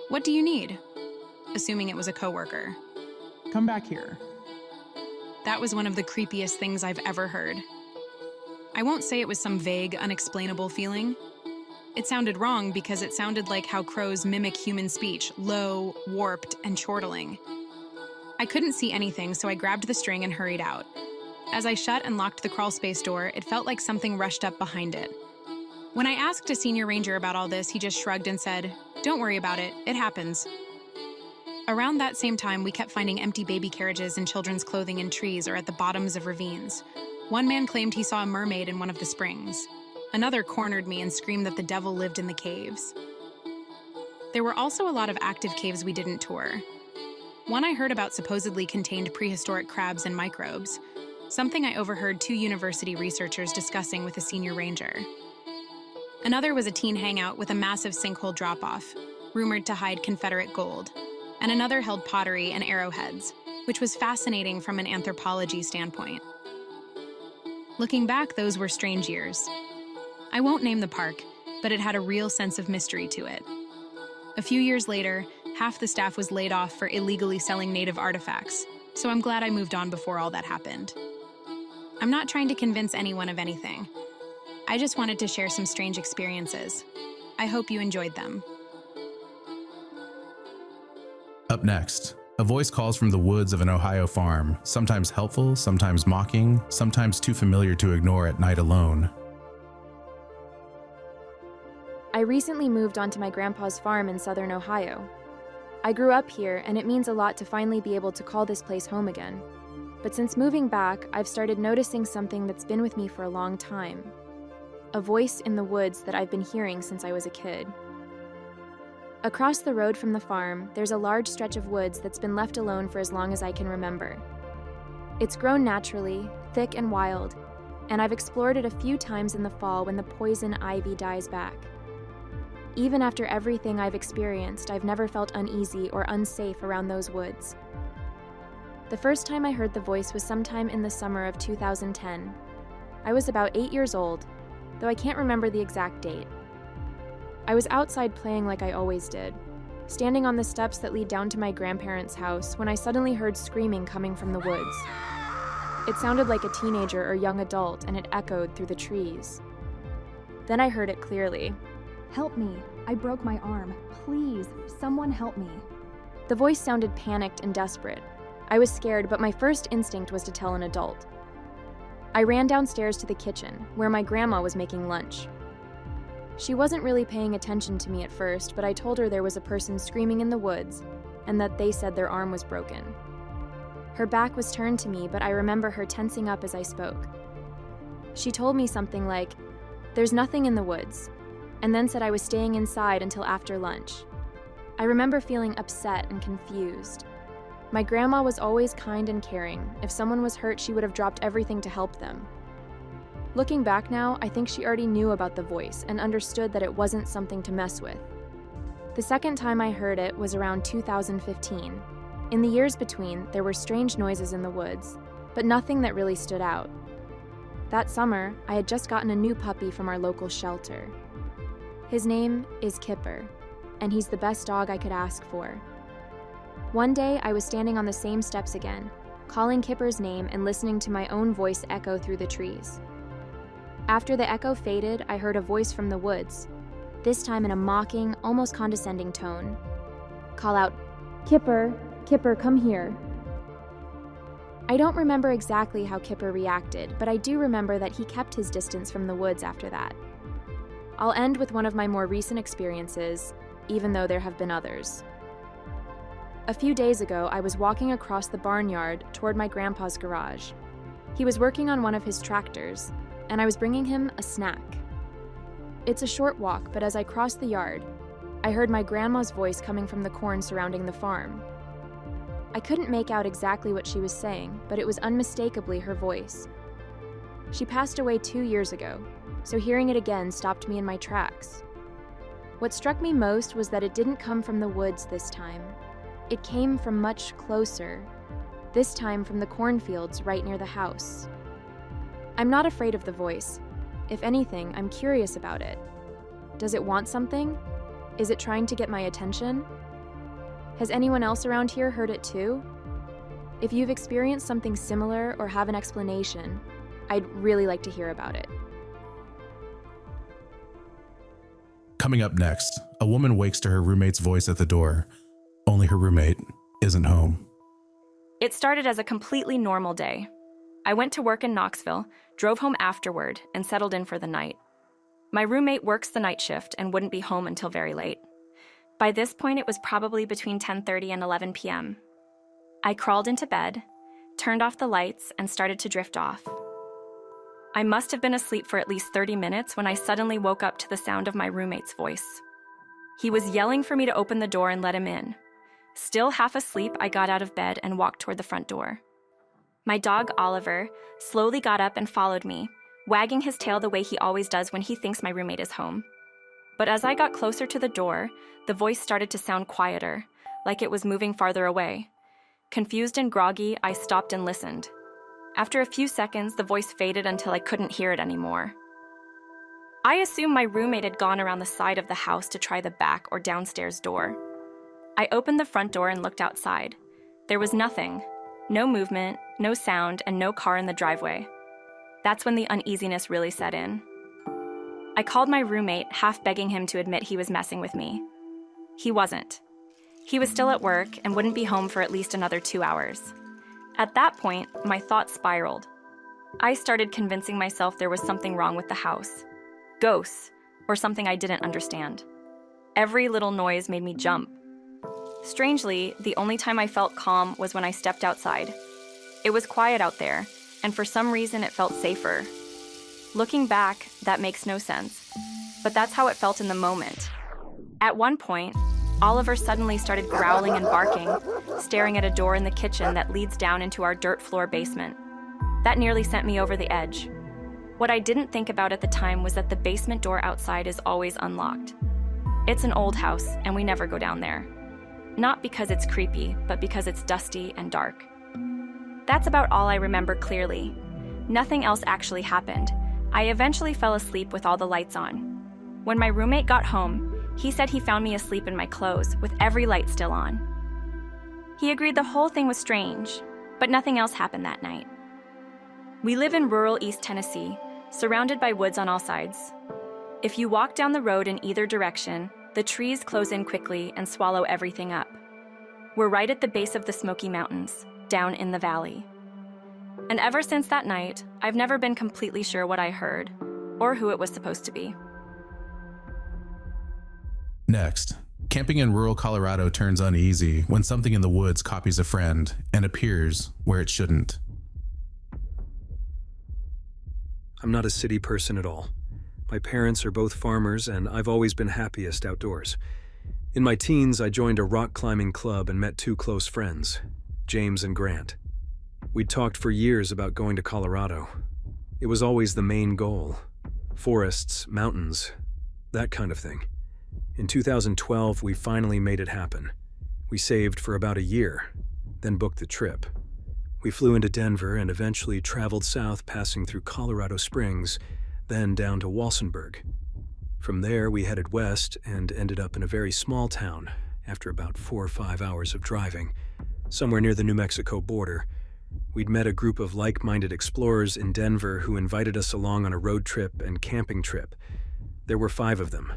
"What do you need?" assuming it was a coworker. Come back here. That was one of the creepiest things I've ever heard. I won't say it was some vague, unexplainable feeling. It sounded wrong because it sounded like how crows mimic human speech, low, warped, and chortling. I couldn't see anything, so I grabbed the string and hurried out. As I shut and locked the crawl space door, it felt like something rushed up behind it. When I asked a senior ranger about all this, he just shrugged and said, "Don't worry about it, it happens." Around that same time, we kept finding empty baby carriages and children's clothing in trees or at the bottoms of ravines. One man claimed he saw a mermaid in one of the springs. Another cornered me and screamed that the devil lived in the caves. There were also a lot of active caves we didn't tour. One I heard about supposedly contained prehistoric crabs and microbes, something I overheard two university researchers discussing with a senior ranger. Another was a teen hangout with a massive sinkhole drop-off, rumored to hide Confederate gold, and another held pottery and arrowheads, which was fascinating from an anthropology standpoint. Looking back, those were strange years. I won't name the park, but it had a real sense of mystery to it. A few years later, half the staff was laid off for illegally selling native artifacts, so I'm glad I moved on before all that happened. I'm not trying to convince anyone of anything. I just wanted to share some strange experiences. I hope you enjoyed them. Up next, a voice calls from the woods of an Ohio farm, sometimes helpful, sometimes mocking, sometimes too familiar to ignore at night alone. I recently moved onto my grandpa's farm in southern Ohio. I grew up here, and it means a lot to finally be able to call this place home again. But since moving back, I've started noticing something that's been with me for a long time. A voice in the woods that I've been hearing since I was a kid. Across the road from the farm, there's a large stretch of woods that's been left alone for as long as I can remember. It's grown naturally, thick and wild, and I've explored it a few times in the fall when the poison ivy dies back. Even after everything I've experienced, I've never felt uneasy or unsafe around those woods. The first time I heard the voice was sometime in the summer of 2010. I was about 8 years old, though I can't remember the exact date. I was outside playing like I always did, standing on the steps that lead down to my grandparents' house when I suddenly heard screaming coming from the woods. It sounded like a teenager or young adult, and it echoed through the trees. Then I heard it clearly. "Help me. I broke my arm. Please, someone help me." The voice sounded panicked and desperate. I was scared, but my first instinct was to tell an adult. I ran downstairs to the kitchen, where my grandma was making lunch. She wasn't really paying attention to me at first, but I told her there was a person screaming in the woods, and that they said their arm was broken. Her back was turned to me, but I remember her tensing up as I spoke. She told me something like, "There's nothing in the woods," and then said I was staying inside until after lunch. I remember feeling upset and confused. My grandma was always kind and caring. If someone was hurt, she would have dropped everything to help them. Looking back now, I think she already knew about the voice and understood that it wasn't something to mess with. The second time I heard it was around 2015. In the years between, there were strange noises in the woods, but nothing that really stood out. That summer, I had just gotten a new puppy from our local shelter. His name is Kipper, and he's the best dog I could ask for. One day, I was standing on the same steps again, calling Kipper's name and listening to my own voice echo through the trees. After the echo faded, I heard a voice from the woods, this time in a mocking, almost condescending tone. Call out, "Kipper, Kipper, come here." I don't remember exactly how Kipper reacted, but I do remember that he kept his distance from the woods after that. I'll end with one of my more recent experiences, even though there have been others. A few days ago, I was walking across the barnyard toward my grandpa's garage. He was working on one of his tractors, and I was bringing him a snack. It's a short walk, but as I crossed the yard, I heard my grandma's voice coming from the corn surrounding the farm. I couldn't make out exactly what she was saying, but it was unmistakably her voice. She passed away 2 years ago, so hearing it again stopped me in my tracks. What struck me most was that it didn't come from the woods this time. It came from much closer, this time from the cornfields right near the house. I'm not afraid of the voice. If anything, I'm curious about it. Does it want something? Is it trying to get my attention? Has anyone else around here heard it too? If you've experienced something similar or have an explanation, I'd really like to hear about it. Coming up next, a woman wakes to her roommate's voice at the door. Only her roommate isn't home. It started as a completely normal day. I went to work in Knoxville, drove home afterward, and settled in for the night. My roommate works the night shift and wouldn't be home until very late. By this point, it was probably between 10:30 and 11 p.m. I crawled into bed, turned off the lights, and started to drift off. I must have been asleep for at least 30 minutes when I suddenly woke up to the sound of my roommate's voice. He was yelling for me to open the door and let him in. Still half asleep, I got out of bed and walked toward the front door. My dog, Oliver, slowly got up and followed me, wagging his tail the way he always does when he thinks my roommate is home. But as I got closer to the door, the voice started to sound quieter, like it was moving farther away. Confused and groggy, I stopped and listened. After a few seconds, the voice faded until I couldn't hear it anymore. I assumed my roommate had gone around the side of the house to try the back or downstairs door. I opened the front door and looked outside. There was nothing. No movement, no sound, and no car in the driveway. That's when the uneasiness really set in. I called my roommate, half begging him to admit he was messing with me. He wasn't. He was still at work and wouldn't be home for at least another 2 hours. At that point, my thoughts spiraled. I started convincing myself there was something wrong with the house. Ghosts, or something I didn't understand. Every little noise made me jump. Strangely, the only time I felt calm was when I stepped outside. It was quiet out there, and for some reason it felt safer. Looking back, that makes no sense, but that's how it felt in the moment. At one point, Oliver suddenly started growling and barking, staring at a door in the kitchen that leads down into our dirt floor basement. That nearly sent me over the edge. What I didn't think about at the time was that the basement door outside is always unlocked. It's an old house, and we never go down there. Not because it's creepy, but because it's dusty and dark. That's about all I remember clearly. Nothing else actually happened. I eventually fell asleep with all the lights on. When my roommate got home, he said he found me asleep in my clothes, with every light still on. He agreed the whole thing was strange, but nothing else happened that night. We live in rural East Tennessee, surrounded by woods on all sides. If you walk down the road in either direction, the trees close in quickly and swallow everything up. We're right at the base of the Smoky Mountains, down in the valley. And ever since that night, I've never been completely sure what I heard, or who it was supposed to be. Next, camping in rural Colorado turns uneasy when something in the woods copies a friend and appears where it shouldn't. I'm not a city person at all. My parents are both farmers, and I've always been happiest outdoors. In my teens, I joined a rock climbing club and met 2 close friends, James and Grant. We'd talked for years about going to Colorado. It was always the main goal. Forests, mountains, that kind of thing. In 2012, we finally made it happen. We saved for about a year. then booked the trip. We flew into Denver and eventually traveled south, passing through Colorado Springs, then down to Walsenburg. From there, we headed west and ended up in a very small town after about 4 or 5 hours of driving, somewhere near the New Mexico border. We'd met a group of like-minded explorers in Denver who invited us along on a road trip and camping trip. There were 5 of them: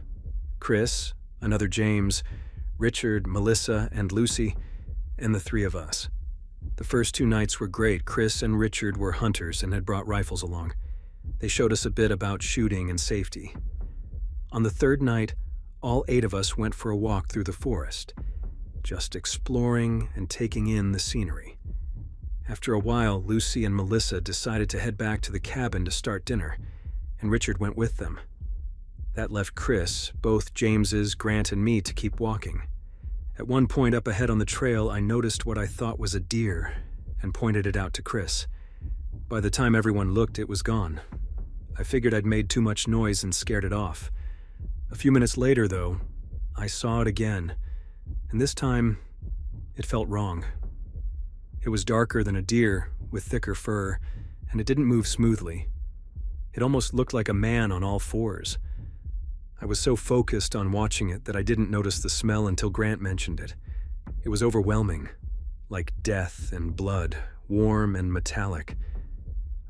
Chris, another James, Richard, Melissa, and Lucy, and the 3 of us. The first 2 nights were great. Chris and Richard were hunters and had brought rifles along. They showed us a bit about shooting and safety. On the 3rd night, all 8 of us went for a walk through the forest, just exploring and taking in the scenery. After a while, Lucy and Melissa decided to head back to the cabin to start dinner, and Richard went with them. That left Chris, both James's, Grant, and me to keep walking. At one point up ahead on the trail, I noticed what I thought was a deer and pointed it out to Chris. By the time everyone looked, it was gone. I figured I'd made too much noise and scared it off. A few minutes later, though, I saw it again, and this time, it felt wrong. It was darker than a deer, with thicker fur, and it didn't move smoothly. It almost looked like a man on all 4s. I was so focused on watching it that I didn't notice the smell until Grant mentioned it. It was overwhelming, like death and blood, warm and metallic.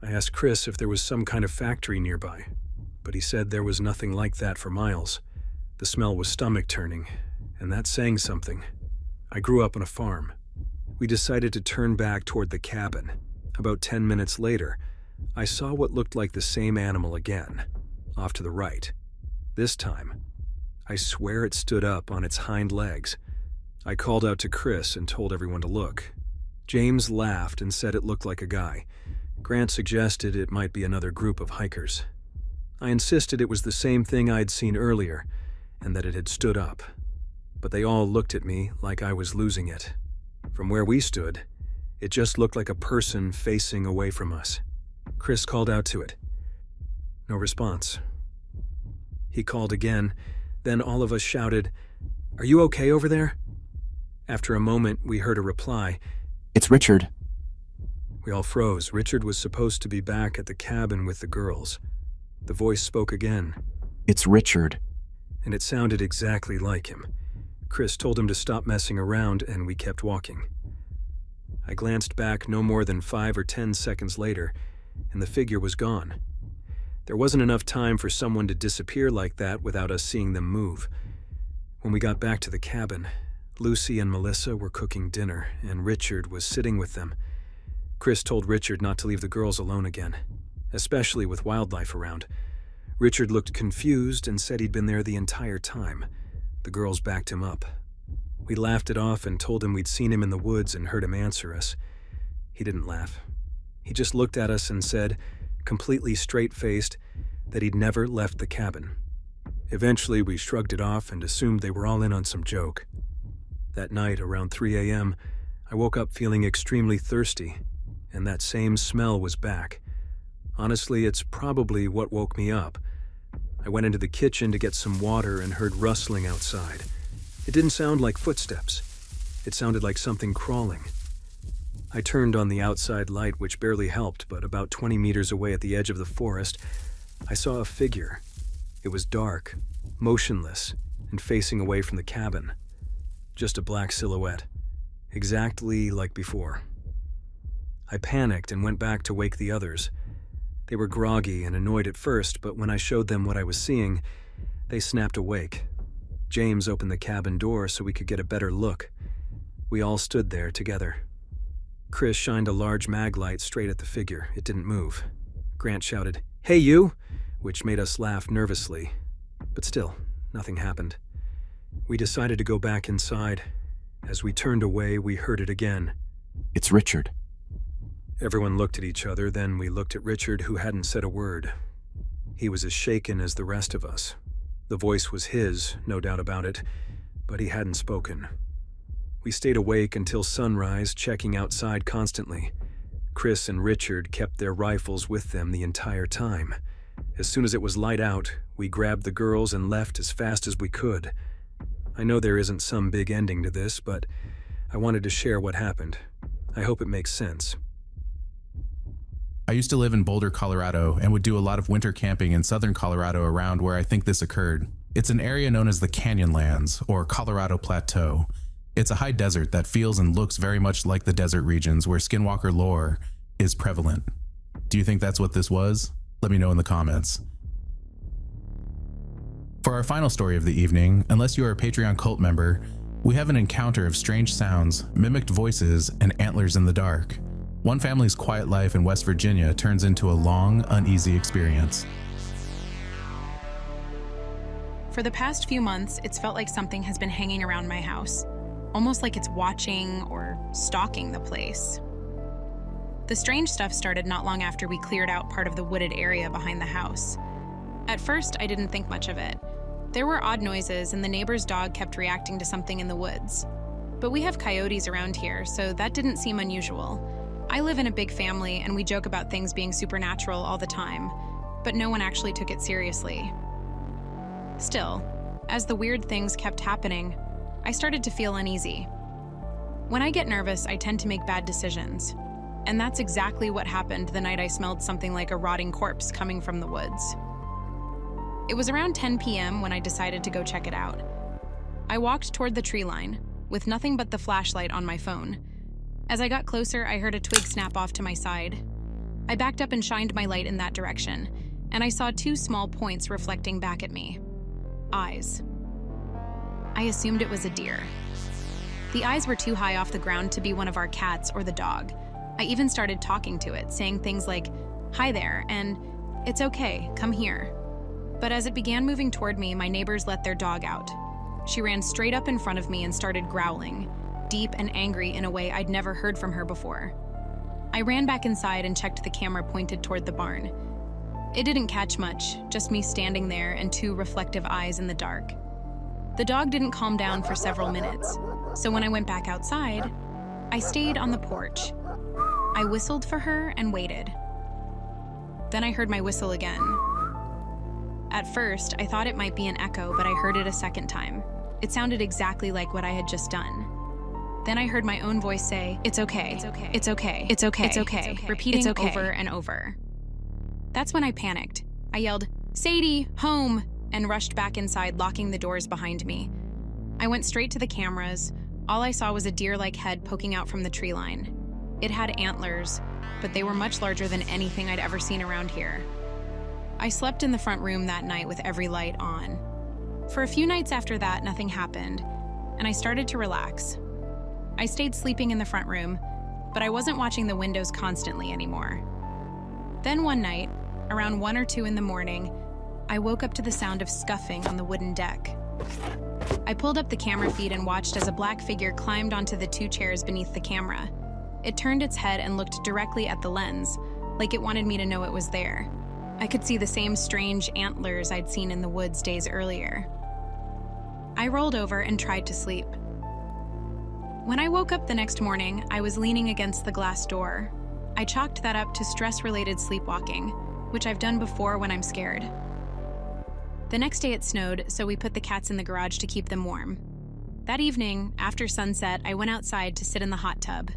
I asked Chris if there was some kind of factory nearby, but he said there was nothing like that for miles. The smell was stomach-turning, and that's saying something. I grew up on a farm. We decided to turn back toward the cabin. About 10 minutes later, I saw what looked like the same animal again, off to the right. This time, I swear it stood up on its hind legs. I called out to Chris and told everyone to look. James laughed and said it looked like a guy. Grant suggested it might be another group of hikers. I insisted it was the same thing I'd seen earlier and that it had stood up. But they all looked at me like I was losing it. From where we stood, it just looked like a person facing away from us. Chris called out to it. No response. He called again, then all of us shouted, "Are you okay over there?" After a moment, we heard a reply. It's Richard. We all froze. Richard was supposed to be back at the cabin with the girls. The voice spoke again. It's Richard. And it sounded exactly like him. Chris told him to stop messing around, and we kept walking. I glanced back no more than 5 or 10 seconds later, and the figure was gone. There wasn't enough time for someone to disappear like that without us seeing them move. When we got back to the cabin, Lucy and Melissa were cooking dinner, and Richard was sitting with them. Chris told Richard not to leave the girls alone again, especially with wildlife around. Richard looked confused and said he'd been there the entire time. The girls backed him up. We laughed it off and told him we'd seen him in the woods and heard him answer us. He didn't laugh. He just looked at us and said, completely straight-faced, that he'd never left the cabin. Eventually, we shrugged it off and assumed they were all in on some joke. That night, around 3 a.m., I woke up feeling extremely thirsty, and that same smell was back. Honestly, it's probably what woke me up. I went into the kitchen to get some water and heard rustling outside. It didn't sound like footsteps. It sounded like something crawling. I turned on the outside light, which barely helped, but about 20 meters away at the edge of the forest, I saw a figure. It was dark, motionless, and facing away from the cabin. Just a black silhouette, exactly like before. I panicked and went back to wake the others. They were groggy and annoyed at first, but when I showed them what I was seeing, they snapped awake. James opened the cabin door so we could get a better look. We all stood there together. Chris shined a large mag light straight at the figure. It didn't move. Grant shouted, "Hey, you!" which made us laugh nervously. But still, nothing happened. We decided to go back inside. As we turned away, we heard it again. It's Richard. Everyone looked at each other, then we looked at Richard, who hadn't said a word. He was as shaken as the rest of us. The voice was his, no doubt about it, but he hadn't spoken. We stayed awake until sunrise, checking outside constantly. Chris and Richard kept their rifles with them the entire time. As soon as it was light out, we grabbed the girls and left as fast as we could. I know there isn't some big ending to this, but I wanted to share what happened. I hope it makes sense. I used to live in Boulder, Colorado, and would do a lot of winter camping in southern Colorado around where I think this occurred. It's an area known as the Canyonlands, or Colorado Plateau. It's a high desert that feels and looks very much like the desert regions where skinwalker lore is prevalent. Do you think that's what this was? Let me know in the comments. For our final story of the evening, unless you are a Patreon cult member, we have an encounter of strange sounds, mimicked voices, and antlers in the dark. One family's quiet life in West Virginia turns into a long, uneasy experience. For the past few months, it's felt like something has been hanging around my house, almost like it's watching or stalking the place. The strange stuff started not long after we cleared out part of the wooded area behind the house. At first, I didn't think much of it. There were odd noises, and the neighbor's dog kept reacting to something in the woods. But we have coyotes around here, so that didn't seem unusual. I live in a big family, and we joke about things being supernatural all the time, but no one actually took it seriously. Still, as the weird things kept happening, I started to feel uneasy. When I get nervous, I tend to make bad decisions. And that's exactly what happened the night I smelled something like a rotting corpse coming from the woods. It was around 10 p.m. when I decided to go check it out. I walked toward the tree line, with nothing but the flashlight on my phone. As I got closer, I heard a twig snap off to my side. I backed up and shined my light in that direction, and I saw two small points reflecting back at me. Eyes. I assumed it was a deer. The eyes were too high off the ground to be one of our cats or the dog. I even started talking to it, saying things like, "Hi there," and "It's okay, come here." But as it began moving toward me, my neighbors let their dog out. She ran straight up in front of me and started growling, deep and angry in a way I'd never heard from her before. I ran back inside and checked the camera pointed toward the barn. It didn't catch much, just me standing there and two reflective eyes in the dark. The dog didn't calm down for several minutes, so when I went back outside, I stayed on the porch. I whistled for her and waited. Then I heard my whistle again. At first, I thought it might be an echo, but I heard it a second time. It sounded exactly like what I had just done. Then I heard my own voice say, "It's okay, it's okay, it's okay, it's okay, it's okay," repeating over and over. That's when I panicked. I yelled, "Sadie, home!" and rushed back inside, locking the doors behind me. I went straight to the cameras. All I saw was a deer-like head poking out from the tree line. It had antlers, but they were much larger than anything I'd ever seen around here. I slept in the front room that night with every light on. For a few nights after that, nothing happened, and I started to relax. I stayed sleeping in the front room, but I wasn't watching the windows constantly anymore. Then one night, around 1 or 2 in the morning, I woke up to the sound of scuffing on the wooden deck. I pulled up the camera feed and watched as a black figure climbed onto the 2 chairs beneath the camera. It turned its head and looked directly at the lens, like it wanted me to know it was there. I could see the same strange antlers I'd seen in the woods days earlier. I rolled over and tried to sleep. When I woke up the next morning, I was leaning against the glass door. I chalked that up to stress-related sleepwalking, which I've done before when I'm scared. The next day it snowed, so we put the cats in the garage to keep them warm. That evening, after sunset, I went outside to sit in the hot tub.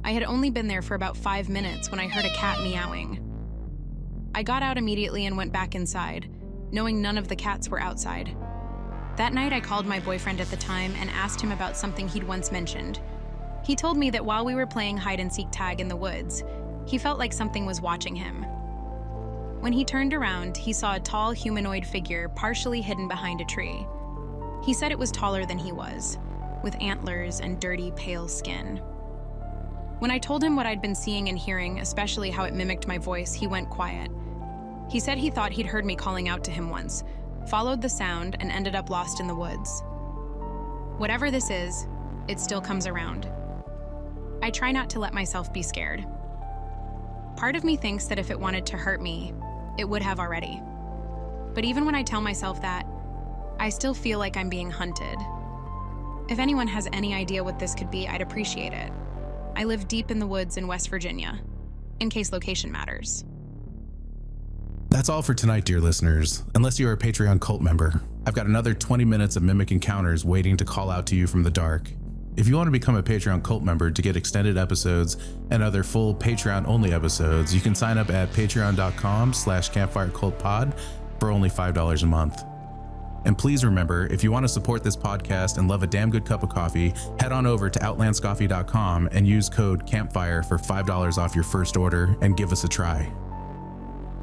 I had only been there for about 5 minutes when I heard a cat meowing. I got out immediately and went back inside, knowing none of the cats were outside. That night I called my boyfriend at the time and asked him about something he'd once mentioned. He told me that while we were playing hide-and-seek tag in the woods, he felt like something was watching him. When he turned around, he saw a tall humanoid figure partially hidden behind a tree. He said it was taller than he was, with antlers and dirty, pale skin. When I told him what I'd been seeing and hearing, especially how it mimicked my voice, he went quiet. He said he thought he'd heard me calling out to him once, followed the sound, and ended up lost in the woods. Whatever this is, it still comes around. I try not to let myself be scared. Part of me thinks that if it wanted to hurt me, it would have already. But even when I tell myself that, I still feel like I'm being hunted. If anyone has any idea what this could be, I'd appreciate it. I live deep in the woods in West Virginia, in case location matters. That's all for tonight, dear listeners. Unless you're a Patreon cult member, I've got another 20 minutes of mimic encounters waiting to call out to you from the dark. If you want to become a Patreon cult member to get extended episodes and other full Patreon-only episodes, you can sign up at patreon.com/campfirecultpod for only $5 a month. And please remember, if you want to support this podcast and love a damn good cup of coffee, head on over to outlandscoffee.com and use code CAMPFIRE for $5 off your first order and give us a try.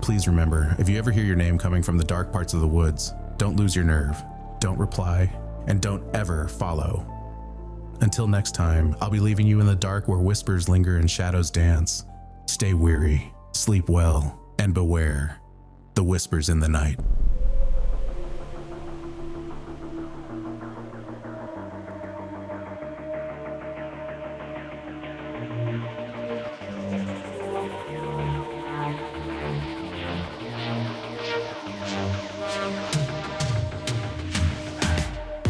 Please remember, if you ever hear your name coming from the dark parts of the woods, don't lose your nerve, don't reply, and don't ever follow. Until next time, I'll be leaving you in the dark where whispers linger and shadows dance. Stay weary, sleep well, and beware the whispers in the night.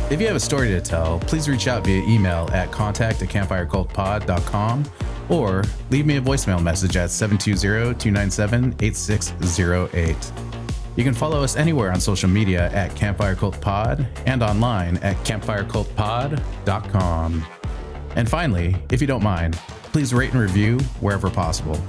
If you have a story to tell, please reach out via email at contact@campfirecultpod.com or leave me a voicemail message at 720-297-8608. You can follow us anywhere on social media at Campfire Cult Pod and online at campfirecultpod.com. And finally, if you don't mind, please rate and review wherever possible.